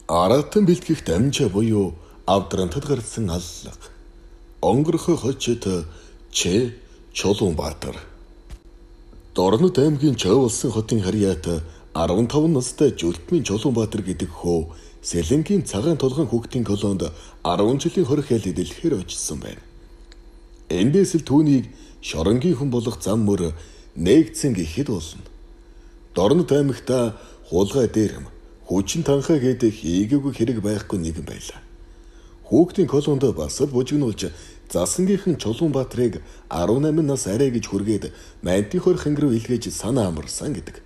Аратан бэлтгэх дамжаа буюу авдрантад гарсан аллах. Онгорхой хочид Ч Чулуунбаатар. Дорнод аймгийн Чойволсон хотын харьяат 15 настай Жүлтмийн Чулуунбаатар гэдэг хөө Сэлэнгийн цагаан толгойн хүүхдийн колонд 10 жилийн хорих ял дэлгэхээр очсон байна. Эндээс л түүнийг шоронгийн хүн болох зам мөр нээгдсэн гэхэд болно. Дорнод аймагта хуулгай дээрэм хүчин танхаа гэдэг хийгээгүй хэрэг байхгүй нэгэн байлаа. Хүүхдийн колонд бас л бужигнуулж засангийнхан Чулуунбаатарыг 18 нас арай гэж хүргээд Мантийн хорих анги руу илгээж санаа амарсан гэдэг.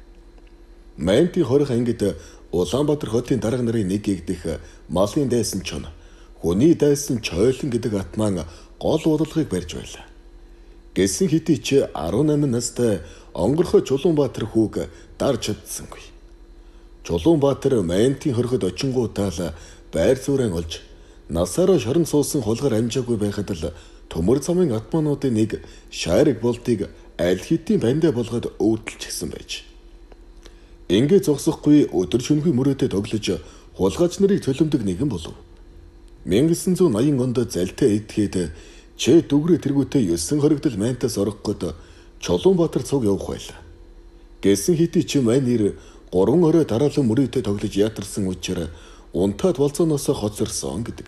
Мантийн хорих ангид Улаанбаатар хотын дарга нарын нэг гэгдэх малын дайсан чон, хүний дайсан чойлон гэдэг атман гол уралгыг барьж байлаа. Гэсэн хэдий ч 18 настай онгорхой Чулуунбаатар хүүг дарж чадсангүй. Чулуунбаатар Мантийн хориход очингуудаа байр суурин олж насаараа шорон суусан хулгар амжаагүй байхад л төмөр замын атмануудын нэг шайрыг болтыг аль хэдийн бандаа болгоод өвдөлчихсэн байж. Ингээ зогсохгүй өдөр шөнөгүй мөрөөдө тоглож хулгайч нарыг төлөмдөг нэгэн болов. 1980 онд залтай эдгээд Ч дүгрээ тэргүүтээ 9 хоригдол Мантаас ороход Чулуунбаатар цуг явах байлаа. Гэсэн хэдий ч мань нэр 3 орой дараалан мөрөөдө тоглож яатарсан учраас унтаад болцооноос хоцорсон гэдэг.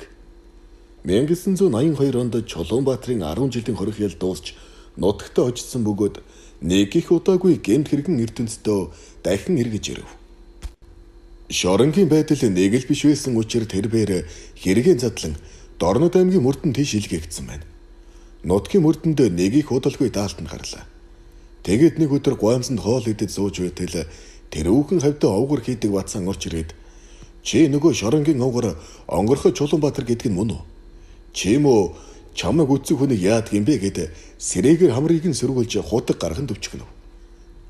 1982 онд Чулуунбаатарын 10 жилийн хорих ял дуусч нутагтаа очсон бөгөөд нэг их удаагүй гэмт хэрэгэн эрдэнэстөө дахин эргэж ирэв. Шоронгийн байдал нэг л биш байсан учраас тэрээр хэрэгэн задлан Дорнод аймгийн мөрдөн тийш илгээгдсэн байна. Нутгийн мөрдөнд нэг их удалгүй даалтанд гарлаа. Тэгээд нэг өдөр гуамсанд хоол идэд сууж байтал тэрүүхэн хавьд овгор хийдэг бацсан орч ирээд "Чи нөгөө шоронгийн овгор онгорхой Чулуунбаатар гэдэг нь мөн үү? Чи мөө чамайг үцэг хүнийг яадаг юм бэ?" гэд сэрээгээр хамрыг нь сөргүүлж худаг гарган төвчгөнөв.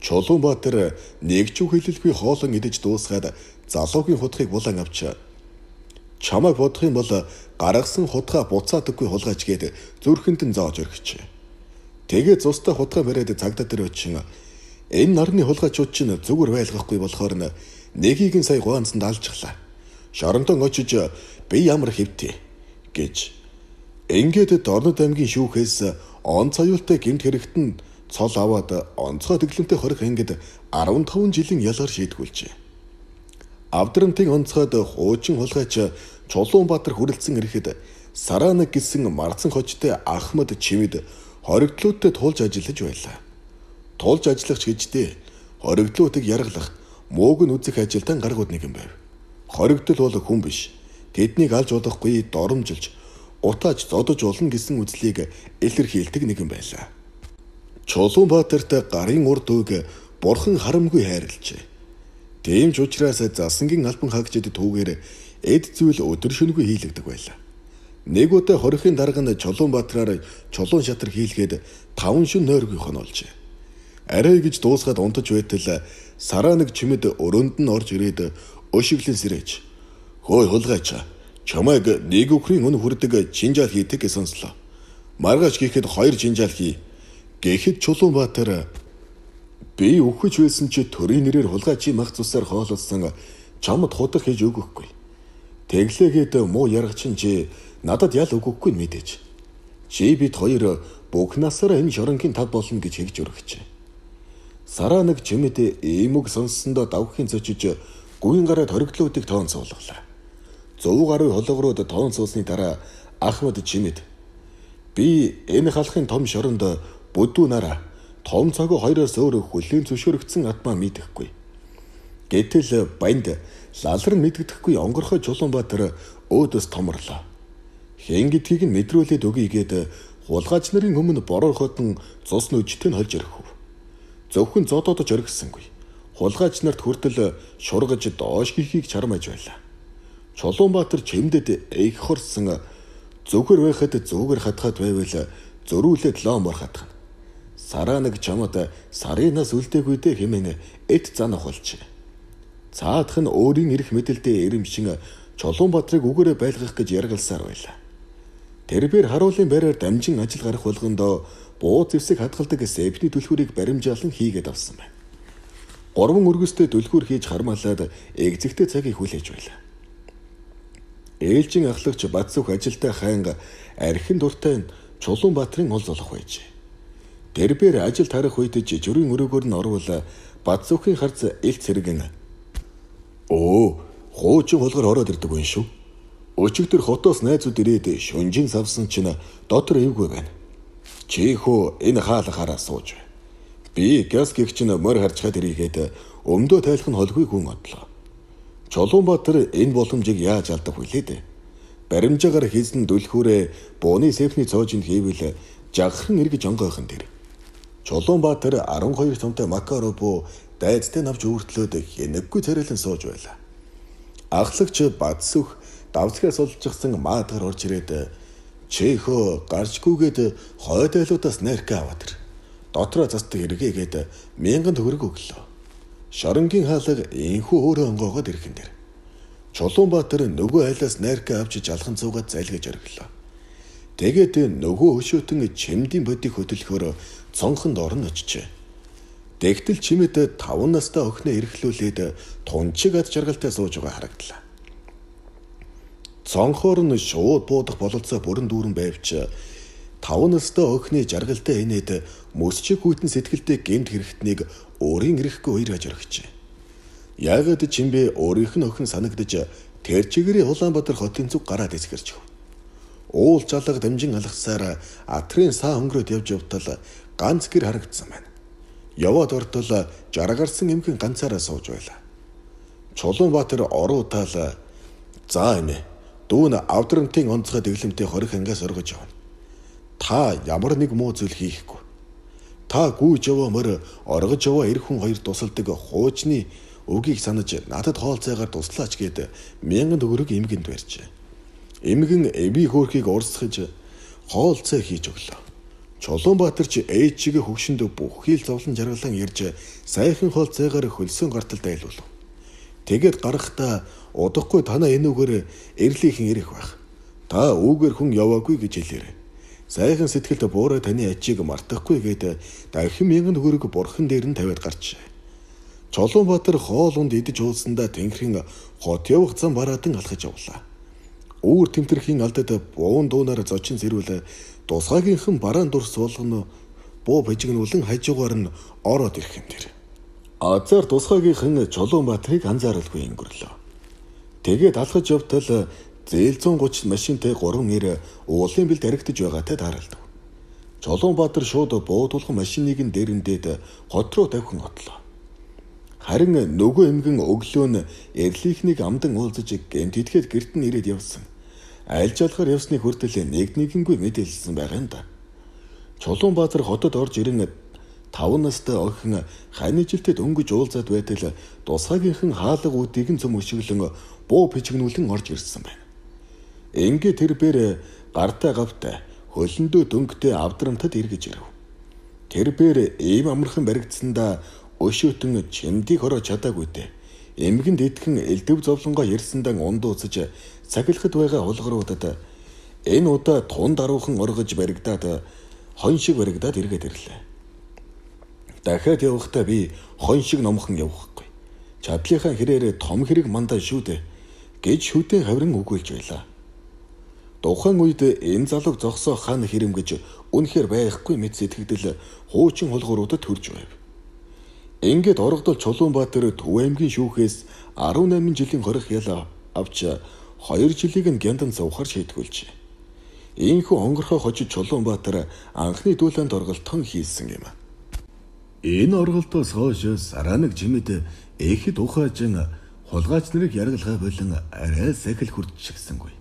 Чулуунбаатар нэг ч үг хэлэлгүй хоолон идэж дуусгаад залуугийн хутгийг булан авч "Чамайг бодох юм бол гаргасан хутгаа буцаадаггүй хулгайч" гэд зүрхэнд нь зоож өргөч. Тэгээд цустай хутгаа бариад цагдаа дээр очин энэ нарны хулгайчууд чинь зүгээр байлгахгүй болохоор нэгийг нь сая гуанцанд алжглаа. Шоронтон очиж "Би ямар хэвтээ" гэж. Ингээд Дорнод аймгийн шүүхээс он цаюултай гэмт хэрэгтэн цол аваад онцгой тэглэмтэй хорих ангид 15 жилийн ялгаар шийдгүүлжээ. Авдрантын онцгойд хуучин хулгайч Чулуунбаатар хүрэлцэн ирэхэд Саранаг гэсэн марцсан хочтой Ахмад Чимэд хоригдлуудтай тулж ажиллаж байлаа. Тулж ажиллагч гэждээ хоригдлуудыг яргалах, мууг нь үзэх ажилтан гаргууд нэгэн байв. Хоригдол бол хүн биш. Тэднийг алж удахгүй доромжилж, утааж зодож болно гэсэн үзлийг илэрхийлдэг нэгэн байлаа. Чулуунбаатарт гарын урд үйг бурхан харамгүй хайрлажээ. Тийм ч учраас засангийн албан хаагчид түүгээр эд зүйл өдөр шөнөгүй хийлэгдэг байлаа. Нэг удаа хорихын дарга нь Чулуунбаатараар чулуун шатар хийлгээд 5 шөнө нойргүй хоноолжээ. Арай гэж дуусгаад унтаж байтал Саранаг Чимэд өрөөнд нь орж ирээд өшиглэн сэрэж "Хөөе хулгайч, чамайг нэг өхрийн өн хүрдэг чинжаал хийдэг гэж сонслоо. Маргааш гэхэд 2 чинжаал хий" гэхэд Чулуунбаатар "Би өгөж байсан чи төрийн нэрээр хулгайчийн мах цусаар хоололсон чамд худах хийж өгөхгүй. Тэглээгээд муу яргачин чи надад ял өгөхгүй мэдээж. Чи бид хоёр бүх насаараа энэ шоронгийн тав болно" гэж хэлж өргөжээ. Саранаг Чимэд ийм үг сонссондоо давхын цочиж гүйн гараад хоригдлуудыг тоон цуулгалаа. 100 гаруй хологроод тоон цуусны дараа Ахмад Чимэд "Би энэ халахын том шоронд бүдүү нараа том цагуу хоёроос өөр хүлээн зөвшөөрөгдсөн атмаа мэдхгүй. Гэтэл банд лалран мэддэхгүй онгорхой Чулуунбаатар өөдөөс томорлоо. Хэн гэдгийг нь мэдрүүлээд өгье гэд хулгайч нарын өмнө бороор хотон цус нүжтэй нь холж өргөв. Зөвхөн зодоодож оргисангүй. Хулгайч нарт хүртэл шургаж доош хийхийг чармааж байлаа. Чулуунбаатар чимдэд их хорсон зүгээр байхад зүгээр хатгаад байвал зөрүүлээд лом орхатгана. Саранаг чамд сарынаас үлдээгүйдээ хэмээн эт занах болжээ. Цаадах нь өөрийн эрх мэдэлдээ ирэмшин Чулуунбаатарыг үгээрээ байлгах гэж яргалсаар байлаа. Тэрээр харуулын байраар дамжин ажил гарах болгондоо буу зэвсэг хадгалдаг сэпний түлхүүрийг баримжаалан хийгээд авсан байна. 3 өргөстэй түлхүүр хийж хармаалаад эгзэгтэй цагийг хүлээж байлаа. ээлжин ахлагч Бацүх ажилтай хаанга архин дуртай Чулуунбаатарын ол золох байжээ. Тэрбээр ажил тарах үед жирийн өрөөгөр нь орвол Бацүхийн харц элт сэргэн "Оо, хуучин хулгар ороод ирдэг юм шүү. Өчигдөр хотоос найзууд ирээд шүнжин савсан чинь дотор эвгүй байна. Чи хөө энэ хаалгаараа сууж бай. Би газ гихч нь морь харчгаад ирийгээд өмдөө тайлах нь холгүй хүн одлоо. Чулуунбаатар энэ боломжийг яаж алдах вүлээ дээ? Баримжаагаар хийсэн дүлхүүрээ бууны сефний цоожинд хийвэл жагхан эргэж онгойхон дэр. Чулуунбаатар 12 томтой Макаров буу дайцтай навч өөртлөөд хэнэггүй царайлан сууж байлаа. Ахлагч Бацүх давцгаас олжчихсан маадгаар орж ирээд "Чи хөө гарчгүйгээд хойд айлуудаас найрка аваад ир. Дотроо застдаг эргээгээд 1000 төгрөг өглөө. Шоронгийн хаалга инхүү өөрөө онгоогоод ирхэн дэр. Чулуунбаатар нөгөө айлаас найрка авч жалхан цуугаад зайлгаж оргилоо. Тэгээд нөгөө өшөөтөн чимдийн бодийг хөдөлгөхөөр цонхонд орно очжээ. Дэгтэл чимэд 5 настай охиноо эрхлүүлээд тунчиг ад жаргалтай сууж байгаа харагдлаа. Цонхоор нь шууд буудах бололцоо бүрэн дүүрэн байвч 5 настай охины жаргалтай инээд мөсчиг хүйтэн сэтгэлдээ гэмт хэрэгтнийг өөрийн эрэхгүй уяргаж орхижээ. Яагаад чимбэ өөрийнх нь охин санагдаж тэр чигээрээ Улаанбаатар хотын зүг гараад эсгэрч. Уул жалга дамжин алгасаар атрын саа өнгөрөөд явж явтал ганц гэр харагдсан байна. Яваад ортол жаргарсан эмхэн ганцаараа сууж байлаа. Чулуунбаатар оруутаал "За эмээ, дүүн авдрамтын онцгой дэглэмтэй хорих ангиас оргож явна. Та ямар нэг муу зүйл хийхгүй. Та гүйж яваа морь оргож яваа эр хүн хоёр тусалдаг хуучны үгийг санаж надад хоолцойгоор туслаач гээд 1000 төгрөг эмгэнд барьжээ. Эмгэн эби хөөрхийг урсгаж хоолцоо хийж өглөө. Чулуунбаатар ч ээж чигээ хөвшөнд бүхий л зовлон жаргалан ярьж сайхан хоолцойгоор хөлсөн гартал дайлуулв. Тэгээд гарахдаа удахгүй танаа энэ үгээр эрлийнхэн ирэх байх. Та үүгээр хүн яваагүй гэж хэлээрэй. Сайхан сэтгэлд буурай таны ачийг мартахгүй гээд дахин 1000 төгрөг бурхан дээр нь тавиад гарчээ. Чулуунбаатар хоолунд идэж уулсандаа тэнгэрийн хот явах зам бараадан алхаж явлаа. Үүр тэмтэрхийн алдад буун дуунаар зочин зэрвэл тусгаагийнхан бараан дурс болгоно буу бижигнүүлэн хажуугаар нь ороод ирхэн дэр. Азар тусгаагийнхан Чулуунбаатарыг анзааралгүй өнгөрлөө. Тэгээд алхаж явтал зээл 130 машинтай 3 нэр уулын бэлд харагдаж байгаатай тааралдав. Чулуунбаатар шууд буудуулхан машиныг нь дээрэндээд хот руу тавьхан отлоо. Харин нөгөө эмгэн өглөө нь эрлийнхнийг амдан уулзаж гэмт идэхэд гэрт нь ирээд явсан. Аль жалгаар явсны хүртэл нэгнийгэнгүй мэдээлсэн байгаа юм да. Чулуунбаатар хотод орж ирэн 5 настай охин хань жилтэд өнгөж уулзаад байтал тусгаагийнхан хаалга үүдийг нь цөм өшөглөн буу бичгнүүлэн орж ирсэн байна. Ингээ тэрбээр гартай гавтай хөлөндөө дөнгөтэй авдрамтад эргэж ирэв. Тэрбээр ийм амархан баригдсандаа өшөөтөн чимдийг хороо чадаагүй дээ. Эмгэнд идхэн элдэв зовлонгоо ярьсандаа ундууцаж цаглахад байгаа хулгаруудад энэ удаа тун даруухан оргож баригдаад хон шиг баригдаад эргээд ирлээ. Дахиад явахдаа би хон шиг номхон явахгүй. Чадлынхаа хэрээр том хэрэг мандаа шүү дээ гэж шүдэн хаврын үгүүлж байлаа. Тухайн үед энэ залууг зогсоо хан хэрэмгэж үнэхээр байхгүй мэт сэтгэгдэл хуучин хулгууруудад төрж байв. Ингээд оргодол Чулуунбаатар Төв аймгийн шүүхээс 18 жилийн хорих ял авч 2 жилийг нь гяндан сувхаар шийтгүүлжээ. Ийхүү хонгорхой хожид Чулуунбаатар анхны дүүлэнд орголтон хийсэн юм. Энэ орголтоос хойш сараанаг жимэд эхэд ухаажин хулгайч нарыг яргалгаа болон арай сахил хүрдчихсэнгүй.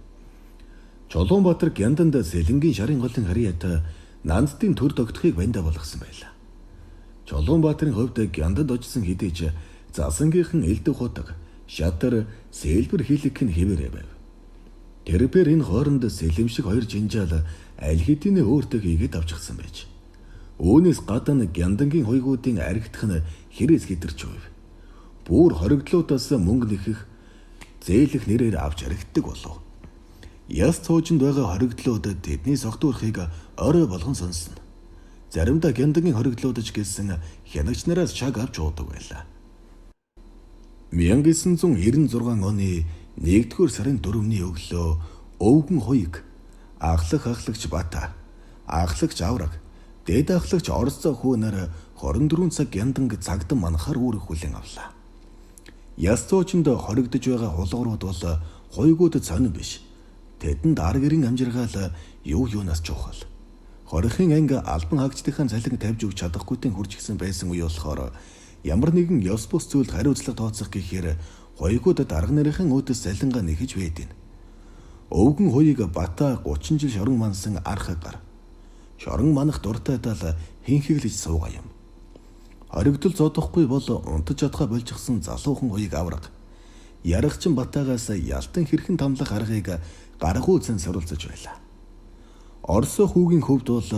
Чулуунбаатар гянданд сэлэнгийн шарын голын харьяата нандтын төр тогтхыг бандаа болгосон байлаа. Чулуунбаатарын хувьд гяндад очсон хэдийч засангийнхан элдв худаг шатар сэлбэр хийлэг нь хэвээрээ байв. Тэрээр энэ хооронд сэлэмшиг 2 жинжаал аль хэдийн өөртөө хийгээд авчихсан байж. Үүнээс гадна гяндангийн хойгуудын аригдах нь хэрэгс хитэрч байв. Бүр хоригдлуудаас мөнгө нэхэх зээлэх нэрээр авч харагддаг болов. Яс цуужинд байгаа хоригдлууд тэдний согтуурхыг орой болгон сонсно. Заримдаа гяндангийн хоригдлуудж гэлсэн хянагч нараас шаг авч уудаг байлаа. 1996 оны 1-р сарын 4-ний өглөө өвгөн хуйг, ахлагч Бата, ахлагч Авраг, дээд ахлагч Оросцоо хүү нар 24 цаг яндан цагдан манахаар үүрэг хүлээн авлаа. Яс цоочонд хоригдож байгаа хулгуурууд бол хуйгуудад сонин биш. Тэдэнд ар гэрийн амжиргаал юунаас чухал. Хорихын анги албан хаагчдынхаа цалин тавьж өгч чадахгүйтэй хурж гисэн байсан үе болохоор ямар нэгэн ёс бус зүйлд хариуцлага тооцох гэхээр хуйгуудад арга нарийнхан өөдөөс цалингаа нэхэж байдیں۔ Өвгөн хуйг Бата 30 жил шорон мансан архаг гар. Шорон манах дуртай дал хинхиглэж суугаа юм. Хоригдол зодохгүй бол унтаж чадхаа болчихсон залуухан хуйг Авраг. Ярагчин Батагаас ялтан хэрхэн тамлах аргыг гаргуу зэн суралцаж байлаа. Орос хүүгийн хөвд бол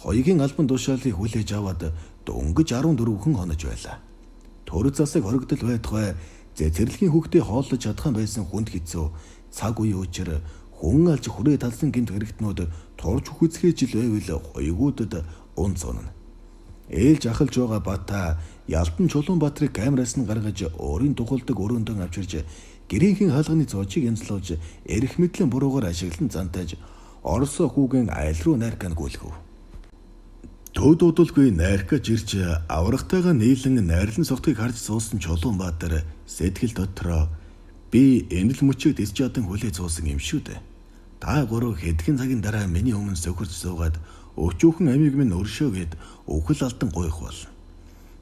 хоёгийн албан тушаалыг хүлээж аваад дөнгөж 14 хүн хонож байлаа. Төр засаг хоригдол байдгаа цэцэрлэгийн хүүхдээ хооллож чадхан байсан хүнд хэцүү цаг үе учир хүн алж хүрээ талсан гинт хэрэгтнүүд турж хүзхээж ил байвал хоёгуудад ун цунна. Ээлж ахалж байгаа Бата Ялтан Чулуунбаатрыг камераас нь гаргаж өөрийн тухалдаг өрөөндөө авчирч гэрийнхэн хаалганы цоочийг янзлуулж эрх мэдлэн буруугаар ашиглан зантаж Орос хүүгийн айл руу найркаг гүйлгэв. Төөдүүдэлгүй найркаж ирж аврагтайгаа нийлэн найрлан согтгийг харж суусан Чулуунбаатар сэтгэл дотроо би энэ л мөчөд эс чадан хүлээ цуусан юм шүү дээ. Та гурав хэдхэн цагийн дараа миний өмнө сөхөрч суугаад өчүүхэн амийг минь өршөөгээд өвхөл алдан гуйх болно.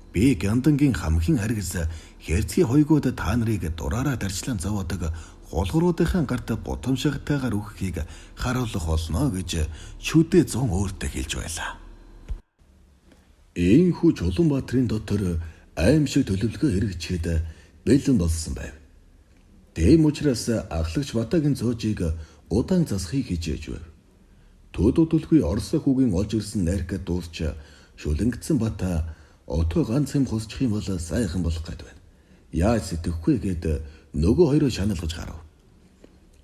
Би Гяндангийн хамгийн харгас хэрцгий хойгууд та нарыг дураараа дарчлан зовоодог хулгууруудынхаа гарт гутамшигтайгаар өгөхийг харуулах болно гэж шүдэ 100 өөртөө хэлж байлаа. Ийхүү Чулуунбаатрын дотор аимшиг төлөвлөгөө хэрэгжихэд бэлэн болсон байв. Тэм учраас ахлагч Батагийн цоожийг удаан засахыг хичээж байв. Төөдүүдэлгүй Орос хүүгийн олж ирсэн найркад дуусч шүлэнгдсэн Бата отоо ганц юм хусчих юм бол сайхан болох гээд байна. Яаж сэтгэхгүй гэд нөгөө хоёроо шаналгаж гарав.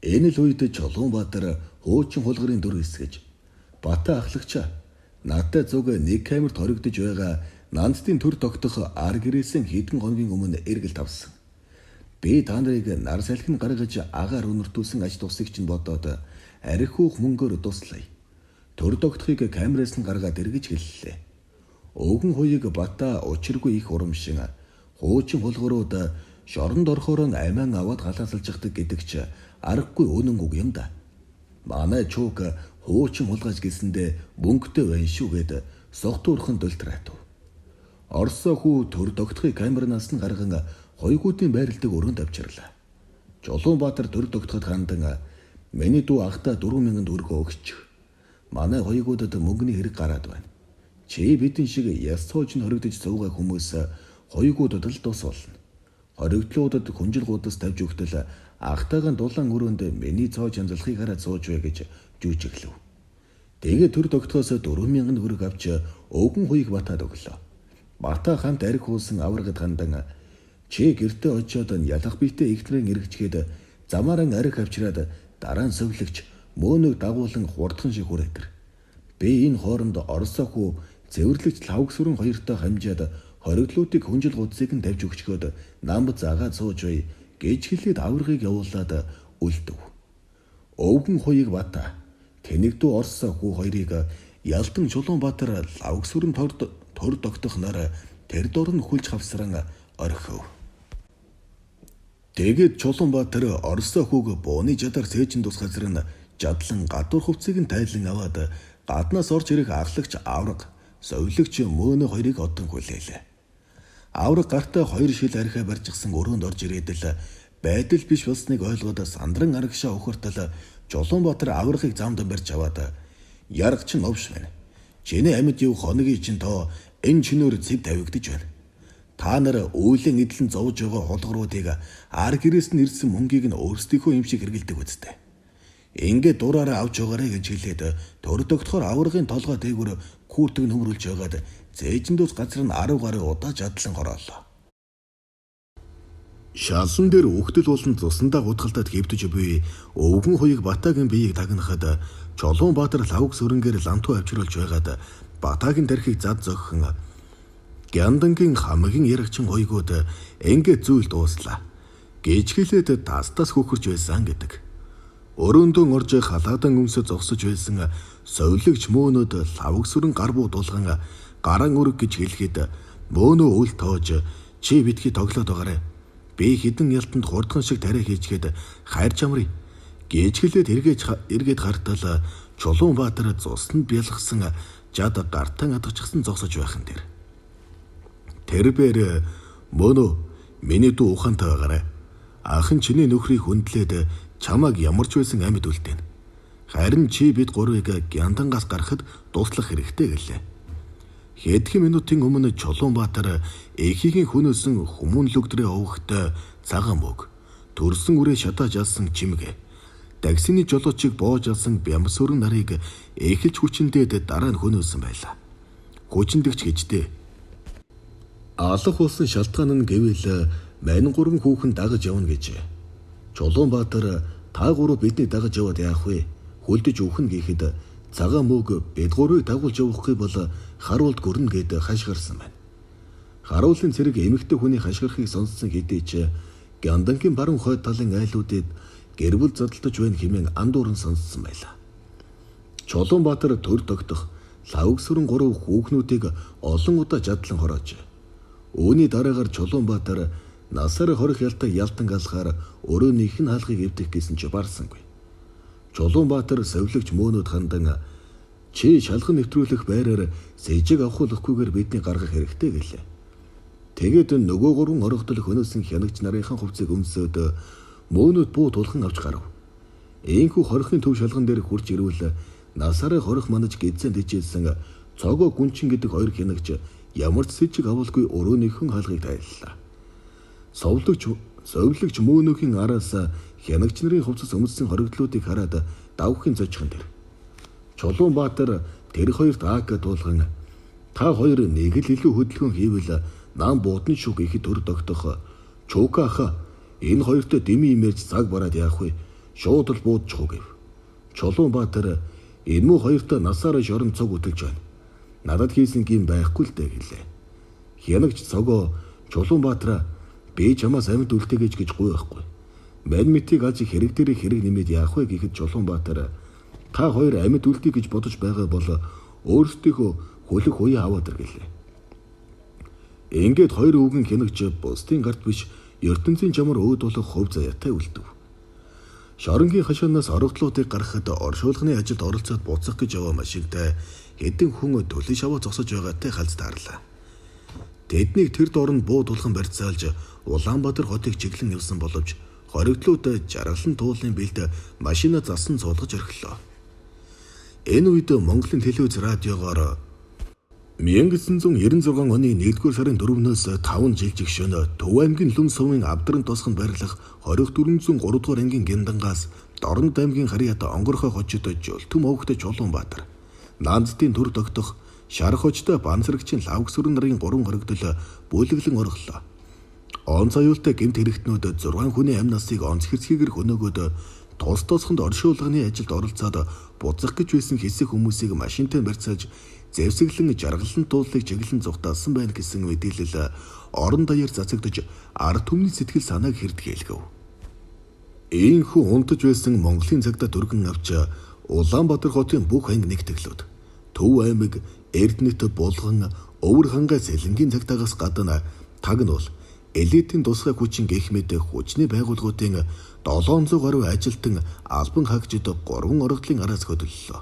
Энэ л үед Чулуунбаатар хуучин хулгарын дүр эсгэж Бата ахлагчаа надтай зүг нэг камерт хоригдож байгаа нандтын төр тогтох ар гэрээсэн хэдэн хоногийн өмнө эргэлт авсан. Би та нарыг нар салхин гаргаж агаар өнөртүүлсэн аж тусыг чинь бодоод архиух мөнгөөр туслая. Төр тогтохыг камераас нь гаргаад эргэж хэллээ. Өвгөн хуйг Бата учиргүй их урамшин хуучин хулгуурууд шоронд орохоор амиан аваад галаасалж яхдаг гэдэг ч аргагүй үнэн үг юм да. Манай чуук хуучин хулгаж гэлсэндээ мөнгөтэй байна шүү гэд согтуурхан дултраатав. Орос хүү төр тогтохыг камеранаас нь гарган хойгуудын байрладаг өрөөнд авчирлаа. Чулуунбаатар төр тогтоход хандан миний дүү ахта 4000 төгрөг өгч. Манай хойгуудад мөнгөний хэрэг гараад байна. Чи бидэн шиг яс цоож нь хоригдож суугаа хүмүүс хойгуудад л тус болно. Хоригдлуудад хүнжилгуудаас тавьж өгтөл ахтайгаан дулаан өрөөнд миний цоож янзлахыг хараад сууж бай гэж жүжиглэв. Тэгээд төр тогтохоос 4000 төгрөг авч өвгөн хуйг Батад өглөө. Бата хамт арх уусан аврагд хандан чи гэртээ очиод ялах биетэй ихтрэн эргэжгээд замааран арх авчираад дараа нь сөвлөгч мөөнөг дагуулan хурдхан шиг хүрээдэр. Би энэ хооронд Орос хүү цэвэрлэгч лавгсүрэн хоёртой хамжаад хоригдлуудыг хүнжил гудсыг нь тавьж өгчгөөд намд загаад сууж бай гэж хэлээд аврагыг явуулаад үлдэв. Өвгөн хуйг Бата тэнэгдүү Орос хүү хоёрыг Ялтан Чулуунбаатар лавгсүрэн төр тогтох нар тэр дор нь хүлж хавсран орхив. Тэгээд Чулуунбаатар Орос хүүг бууны жадар цээжин тус газар нь жадлан гадуур хувцсыг нь тайлан аваад гаднаас орж ирэх ахлагч Авраг, совлогч мөөнө хоёрыг одон хүлээлээ. Авраг гартаа 2 шил архиа барьчихсан өрөөнд орж ирээд л байдал биш болсныг ойлгоод сандран арагшаа ухартал Чулуунбаатар Аврагыг замдан барьж аваад яраг чин овш байна. Чиний амьд юу хоногийн чин тоо энэ чинөөр зэв тавигдж байна. Та нар үйлэн эдлэн зовж байгаа хулгууруудыг ар гэрээс нь ирсэн мөнгийг нь өөрсдийнхөө юм шиг хэрэгэлдэг үсттэй. Ингээд дураараа авч байгаарэ гэж хэлээд төр тогтохоор аврагын толгой дээгүүр күүртэг нөмрүүлж байгаад зээжиндүүс газар нь 10 гаруй удаа жадлан хороолоо. Шалсан дээр үхтэл болон цусандаа гутгалтад хэвтэж буй өвгөн хуйг Батагийн биеийг тагнахад Чулуунбаатар лавг сүрэнгээр лантуу авчруулж байгаад Батагийн тархийг зад зогхон Гяндангийн хамгийн ярагчин хойгууд ингээд зүйл дууслаа. Гээчгэлээд тастас хөхөрч байсан гэдэг. Өрөөндөө орж халаадан өмсө зогсож байсан совилогч мөөнөд лавгсүрэн гар буу дуулган гаран өрг гэж хэлэхэд мөөнөө үл тоож чи битгий тоглоод байгаарэ. Би хідэн ялтанд хурдхан шиг тариа хийчгээд хайрч амрыг. Гээчгэлээд эргээд гартал Чулуунбаатар цуснд бялгсан жад гартан адагчсан зогсож байхан дээр. Тэрбээр мөнөө миний дүү ухаантай байгаарэ. Ахын чиний нөхрийг хүндлээд чамааг ямарч байсан амьд үлдээн. Харин чи бид гурвыг гяндангаас гарахад дуслах хэрэгтэй гэлээ. Хэдхэн минутын өмнө Чулуунбаатар эхийгийн хүнөөсөн хүмүүнлөгдрөө овогтой цагаан мөг төрсөн үрээ шатааж алсан чимэг дагсины жолоочийг боож алсан бямсөрөн нарыг эхэлж хүчиндээд дараа нь хөнөөсөн байлаа. Хүчиндэгч гэжтэй. Алах болсон шалтгаан нь гэвэл мань гурван хүүхэн дагаж явна гэж. Чулуунбаатар та гурав бидний дагаж яваад яах вэ? Хүлдэж үхэн гэхэд цагаан мөг бид гурвыг дагуулж явахгүй бол харуулд гөрнө гэд хашгирсан байна. Харуулын цэрэг эмэгтэй хүний хашгирахыг сонссон хэдий ч Гяндангийн баруун хойд талын айлуудад гэрбэл задалтаж байна хэмээн андууран сонссон байлаа. Чулуунбаатар төр тогтох лавгсүрэн гурав хүүхнүүдийг олон удаа жадлан хороож. Үүний дараагаар Чулуунбаатар насаар хорих ялтан галахаар өрөөнийх нь хаалгыг эвдэх гэсэн ч барсангүй. Чулуунбаатар совилогч мөөнөд хандан чи шалхан нэвтрүүлэх байраар сэжиг авахгүйгээр бидний гаргах хэрэгтэй гэлээ. Тэгээд нөгөө гурван орогдол хөнөөсөн хянагч нарынхан хувцсыг өмсөөд мөөнөд буу тулхан авч гарав. Ийхүү хорихын төв шалган дээр хурж ирвэл насаараа хорих манаж гидсэнд ичээсэн цогоо гүнчин гэдэг хоёр хянагч ямар ч сэжиг авалгүй өрөөнийхэн хаалгыг тайллаа. Совилогч мөөнөхийн араас хянагч нарын хувцас өмссөн хоригдлуудыг хараад давхын зочхон дээр. Чулуунбаатар тэр хоёрт аака дуулган та хоёр нэг л илүү хөдөлгөөн хийвэл нам буудна шүү гэхэд төр тогтох. Чуука энэ хоёртой дэмий имэрж цаг бараад яах вэ? Шууд л буудчих уу гэв. Чулуунбаатар энэ муу хоёртой насаараа шорон цог үтэлж байна. Надад хийсэн гин байхгүй л дээ гэлээ. Хянагч цогоо Чулуунбаатар би чамаас амьд үлдээгэж гэж гуй байхгүй. Мань мэтийг алж хэрэг дээр хэрэг нэмээд яах вэ гэхэд Чулуунбаатар та хоёр амьд үлдээ гэж бодож байгаа бол өөрсдийнхөө хөлөх уян аваад иргэлээ. Ингээд хоёр өвгөн хянагч бусдын гарт биш ертөнцийн чамар өөд болох хөв заяатай үлдэв. Шоронгийн хашаанаас орогдлуудыг гаргахад оршуулганы ажилд оролцоод буцах гэж яваа машинтай хэдэн хүн төлөв шаваа зогсож байгаатай халз таарлаа. Тэднийг тэр доорн буу тулхан барьцаалж Улаанбаатар хотыг чиглэн явсан боловч хоригдлууд жаргалан туулын бэлд машина засан цуулгаж орхилоо. Энэ үед Монголын телевиз радиогоор 1996 оны 1-р сарын 4-өөс 5 жилжих шөнө Төв аймгийн Лүм сувын Авдран тосгонд байрлах 2403 дугаар ангийн Гяндангаас Дорнод аймгийн Харьяат онгорхой хочид жолтөм овогтой Чулуунбаатар Наандтын төр тогтох Шар хочтой бансрагчин лавгсүрэн нарын 3 хоригдол бүлэглэн орхлоо. Онц аюултай гэмт хэрэгтнүүд 6 хүний амь насыг онц хэрцгийгээр хөнөөгөөд тус тосгонд оршуулганы ажилд оролцоод буцах гэж байсан хэсэг хүмүүсийг машинтай барьцааж зэвсэглэн жаргалан туулыг чиглэн зугтаасан байна гэсэн мэдээлэл орон даяар цацагдж ард түмний сэтгэл санааг хэрдгэлгэв. Ийхүү унтаж байсан Монголын цагдаа дүргэн авч Улаанбаатар хотын бүх анги нэгтгэлүүд Төв аймаг Эрдэнэт булган өвөр хангай сэлэнгийн цагдаагаас гадна тагнуул элитийн тусгай хүчин гэх мэт хүчний байгууллагуудын 700 гаруй ажилтан албан хаагчид 3 орогдлын араас хөдөллөө.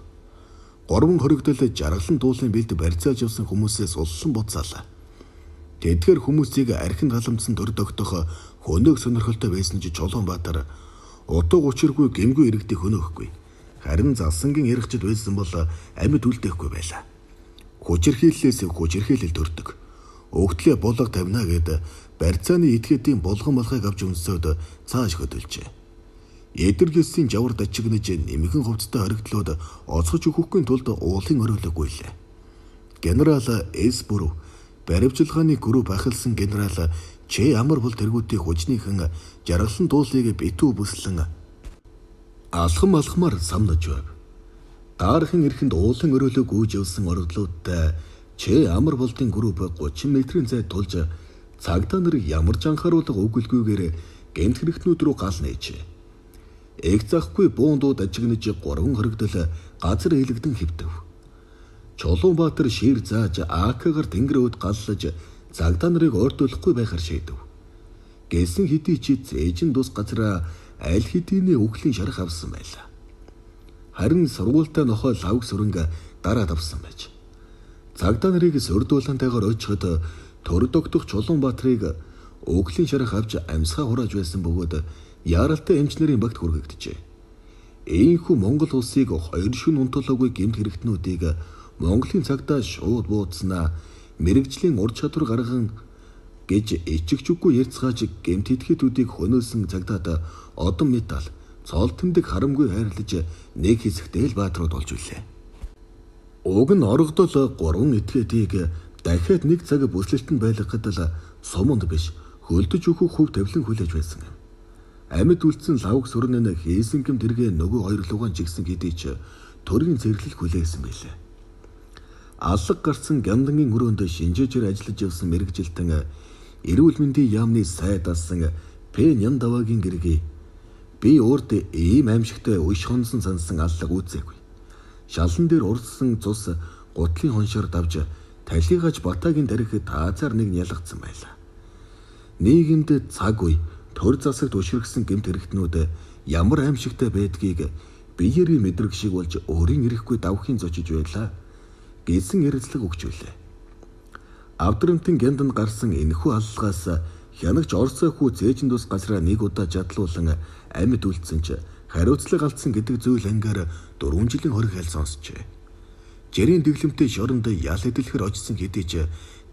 3 хоригдол жаргалан дуулын бэлд барьцааж явсан хүмүүсээс улсан буцаалаа. Тэдгээр хүмүүсийг архин халамжсан төр тогтох хөнөөх сонирхолтой байсан ч Чулуунбаатар утга учиргүй гэмгүй иргэдийг хөнөөхгүй. Харин засангийн яригчд байсан бол амьд үлдээхгүй байлаа. Хүчирхийллээс хүчирхийлэл төрдөг. Өгтлээ булга тавина гэд барьцааны этгээдийн булган малхайг авч өнсөөд цааш хөдөлжээ. Эдэргэсийн жавар дачигнаж нэмхэн хувцастай хоригдлууд оцгож өгөхгүй тулд уулын оройлоггүй лээ. Генерал С бүрв баривчилгааны групп ахилсан генерал Ч амар бол тэргүүтийн хүчнийхэн жаргалан дуулыг битүү бүслэн алхамаар самнаж байв. Даархан эрхэнд уулын оройлог гүйж явсан орогдлуудтай Ч амар болтын групп 30 метрийн зайд тулж цагдаа нар ямар ч анхааруулга өгүүлгүйгээр гэмт хэрэгтнүүд рүү гал нээжээ. Эг захгүй буундууд ажигнаж 3 хоригдол газар хэлэгдэн хэвдэв. Чулуунбаатар шир зааж АК-гаар тэнгэрүүд галлаж цагдаа нарыг ойртуулахгүй байхаар шийдэв. Гэсэн хэдий ч зээжин тус газараа аль хэдийн өвглийн шарах авсан байлаа. Харин сургуультай нохой лавг сүрэнг дараа давсан байж. Цагдаа нарыг сурдуулантайгаар очиход төр догдох Чулуунбаатарыг өвглийн шарах авч амьсгаа хурааж байсан бөгөөд яаралтай эмч нарын багт хүргэгдэжээ. Ийхүү Монгол улсыг 2 шөнө унтуулаагүй гэмт хэрэгтнүүдийг Монголын цагдаа шууд буудснаа мэрэгжлийн ур чадвар гарган гэж ичигчгүй ярьцгааж гэмт итгэдүүдийг хөнөөсөн цагдаад одон металл цол тэмдэг харамгүй хайрлаж нэг хэсэгтэй л бааtruуд болж үлээ. Уг нь оргодол 3 этгээдийг дахиад нэг цаг бүслэлтэнд байлгахад л суманд биш хөлдөж өгөх хөв тавилан хүлээж байсан юм. Амьд үлдсэн лавг сүрэн нь хийсэнгэм тэргээ нөгөө хоёр лугаан жигсэн хэдий ч төрийн зэрэглэл хүлээсэн байлээ. Алга гарсан гямдангийн өрөөнд шинжээчээр ажиллаж явсан мэрэгжилтэн эрүүл мэндийн яамны сайд асан П Няндавагийн гэргий би урд ийм аимшигтай уйш хонсон сансан аллаг үүсээгүй. Шалан дээр урдсан цус гутлын хоншоор давж талигаж батагийн дарих таазаар нэг нялгцсан байлаа. Нийгэмд цаг үе төр засагт өшрөгсөн гэмт хэрэгтнүүд ямар аимшигтай байдгийг биеэрээ мэдрэг шиг болж өөрийн ирэхгүй давхын зочиж байлаа гэсэн ярилцлага өгч байлаа. Авдрамтын гянданд гарсан энэхүү аллагаас хянагч Оросоо хүү цээжин тус газраа нэг удаа жадлуулан амьд үлдсэн ч хариуцлага алдсан гэдэг зүйл ангаар 4 жилийн хориг хайл сонсчээ. Жирийн дэглэмтэй шоронд ял эдэлхэр очсон хэдий ч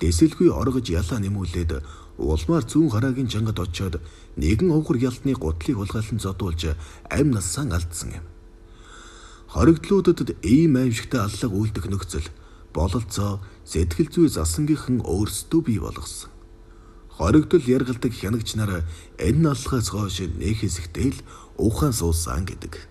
дэсэлгүй оргож ялаа нэмүүлээд улмаар зүүн хараагийн чангад очиод нэгэн овгор ялтны гутлыг хулгайлан зодуулж амь нассаан алдсан юм. Хоригдлуудад ийм аимшигтай аллаг үлдэх нөхцөл бололцоо сэтгэл зүй засангийнхан өөрсдөө бий болгосон. Хоригдол яргалдаг хянагч нар энэ аллагаас хойш нэг хэсэгтэй л ухаан суусан гэдэг.